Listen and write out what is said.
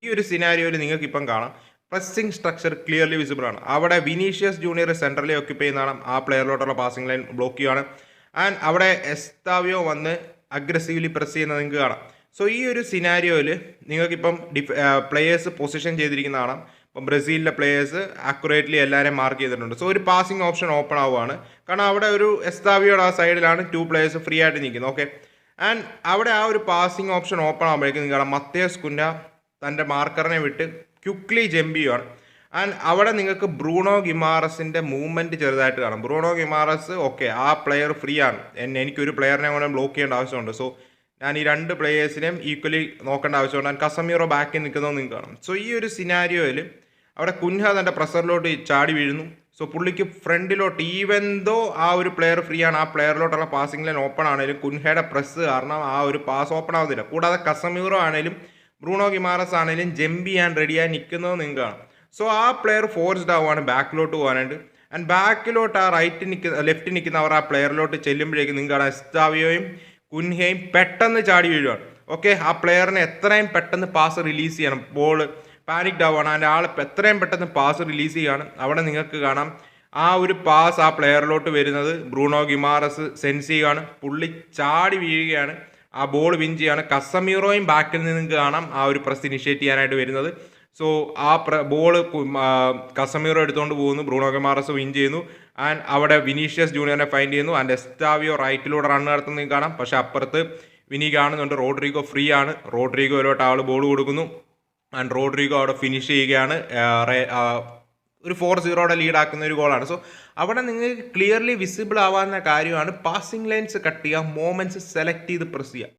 ഈ ഒരു സിനാരിയോയിൽ നിങ്ങൾക്ക് ഇപ്പം കാണാം പ്രസ്സിംഗ് സ്ട്രക്ചർ ക്ലിയർലി വിസിബിൾ ആണ്. അവിടെ വിനീഷ്യസ് ജൂനിയർ സെൻട്രലി ഓക്യുപ്പൈ ചെയ്യുന്നതാണ്, ആ പ്ലെയറിലോട്ടുള്ള പാസിംഗ് ലൈൻ ബ്ലോക്ക് ചെയ്യുകയാണ്. ആൻഡ് അവിടെ എസ്താവിയോ വന്ന് അഗ്രസീവ്ലി പ്രസ് ചെയ്യുന്നത് നിങ്ങൾക്ക് കാണാം. സോ ഈ ഒരു സിനാരിയോയിൽ നിങ്ങൾക്കിപ്പം പ്ലെയേഴ്സ് പൊസിഷൻ ചെയ്തിരിക്കുന്ന കാണാം. ഇപ്പം ബ്രസീലിലെ പ്ലെയേഴ്സ് അക്യുറേറ്റ്ലി എല്ലാവരെയും മാർക്ക് ചെയ്തിട്ടുണ്ട്. സോ ഒരു പാസിംഗ് ഓപ്ഷൻ ഓപ്പൺ ആവുകയാണ്. കാരണം അവിടെ ഒരു എസ്താവിയോയുടെ ആ സൈഡിലാണ് 2 പ്ലെയേഴ്സ് ഫ്രീ ആയിട്ട് നിൽക്കുന്നത്. ഓക്കെ, ആൻഡ് അവിടെ ആ ഒരു പാസിംഗ് ഓപ്ഷൻ ഓപ്പൺ ആകുമ്പോഴേക്കും നിങ്ങൾ കാണാം മത്തേസ് കുഞ്ഞ തൻ്റെ മാർക്കറിനെ വിട്ട് ക്വിക്ലി ജമ്പ് ചെയ്യുകയാണ്. ആൻഡ് അവിടെ നിങ്ങൾക്ക് ബ്രൂണോ ഗിമാറസിൻ്റെ മൂവ്മെൻറ്റ് ചെറുതായിട്ട് കാണാം. ബ്രൂണോ ഗിമാറസ് ഓക്കെ, ആ പ്ലെയർ ഫ്രീ ആണ്, എനിക്കൊരു പ്ലെയറിനെ കൂടെ ബ്ലോക്ക് ചെയ്യേണ്ട ആവശ്യമുണ്ട്. സോ ഞാൻ ഈ 2 പ്ലെയേഴ്സിനെയും ഈക്വലി നോക്കേണ്ട ആവശ്യമുണ്ട്. ആൻഡ് കസമീറോ ബാക്കിൽ നിൽക്കുന്നത് നിങ്ങൾക്ക് കാണാം. സോ ഈ ഒരു സിനാരിയോയിൽ അവിടെ കുൻഹ തൻ്റെ പ്രഷറിലോട്ട് ചാടി വീഴുന്നു. സോ പുള്ളിക്ക് ഫ്രണ്ടിലോട്ട് ഈവൻ ദോ ആ ഒരു പ്ലെയർ ഫ്രീ ആണ്, ആ പ്ലെയറിലോട്ടുള്ള പാസിംഗ് ലൈൻ ഓപ്പൺ ആണെങ്കിലും കുൻഹയുടെ പ്രസ് കാരണം ആ ഒരു പാസ് ഓപ്പൺ ആവുന്നില്ല. കൂടാതെ കസമീറോ ആണെങ്കിലും ബ്രൂണോ ഗിമാറസ് ആണെങ്കിലും ജമ്പ് ചെയ്യാൻ റെഡിയായി നിൽക്കുന്നത് നിങ്ങൾക്ക് കാണാം. സോ ആ പ്ലെയർ ഫോഴ്സ്ഡ് ആവുകയാണ് ബാക്കിലോട്ട് പോകാനായിട്ട്. ആൻഡ് ബാക്കിലോട്ട് ആ ലെഫ്റ്റ് നിൽക്കുന്നവർ ആ പ്ലെയറിലോട്ട് ചെല്ലുമ്പോഴേക്കും നിങ്ങൾക്ക് കാണാം എസ്താവിയോയും കുൻഹയും പെട്ടെന്ന് ചാടി വീഴുകയാണ്. ഓക്കെ, ആ പ്ലെയറിനെ എത്രയും പെട്ടെന്ന് പാസ് റിലീസ് ചെയ്യണം. ബോൾ പാനിക്ഡ് ആവുകയാണ്, അതിൻ്റെ ആൾ എത്രയും പെട്ടെന്ന് പാസ് റിലീസ് ചെയ്യുകയാണ്. അവിടെ നിങ്ങൾക്ക് കാണാം ആ ഒരു പാസ് ആ പ്ലെയറിലോട്ട് വരുന്നത് ബ്രൂണോ ഗിമാറസ് സെൻസ് ചെയ്യുകയാണ്. പുള്ളി ചാടി വീഴുകയാണ്, ആ ബോൾ വിൻ ചെയ്യാണ്. കസമീറോയും ബാക്കിൽ നിന്ന് നിങ്ങൾക്ക് കാണാം ആ ഒരു പ്രസ് ഇനിഷ്യേറ്റ് ചെയ്യാനായിട്ട് വരുന്നത്. സോ ആ ബോൾ കസമീറോ എടുത്തുകൊണ്ട് പോകുന്നു, ബ്രൂണോ ഗിമാറസ് വിൻ ചെയ്യുന്നു. ആൻഡ് അവിടെ വിനീഷ്യസ് ജൂനിയറിനെ ഫൈൻഡ് ചെയ്യുന്നു. ആൻഡ് എസ്താവിയോ റൈറ്റിലൂടെ റൺ നടത്തുന്നത് കാണാം. പക്ഷേ അപ്പുറത്ത് വിനി കാണുന്നുണ്ട്, റോഡ്രിഗോ ഫ്രീ ആണ്. റോഡ്രിഗോയിലോട്ട് ആൾ ബോൾ കൊടുക്കുന്നു. ആൻഡ് റോഡ്രിഗോ അവിടെ ഫിനിഷ് ചെയ്യുകയാണ്. ഒരു 4-0 ലീഡാക്കുന്ന ഒരു ഗോളാണ്. സോ അവിടെ നിങ്ങൾക്ക് ക്ലിയർലി വിസിബിൾ ആവാവുന്ന കാര്യമാണ് പാസിംഗ് ലൈൻസ് കട്ട് ചെയ്യുക, മോമെൻറ്റ്സ് സെലക്ട് ചെയ്ത് പ്രസ് ചെയ്യുക.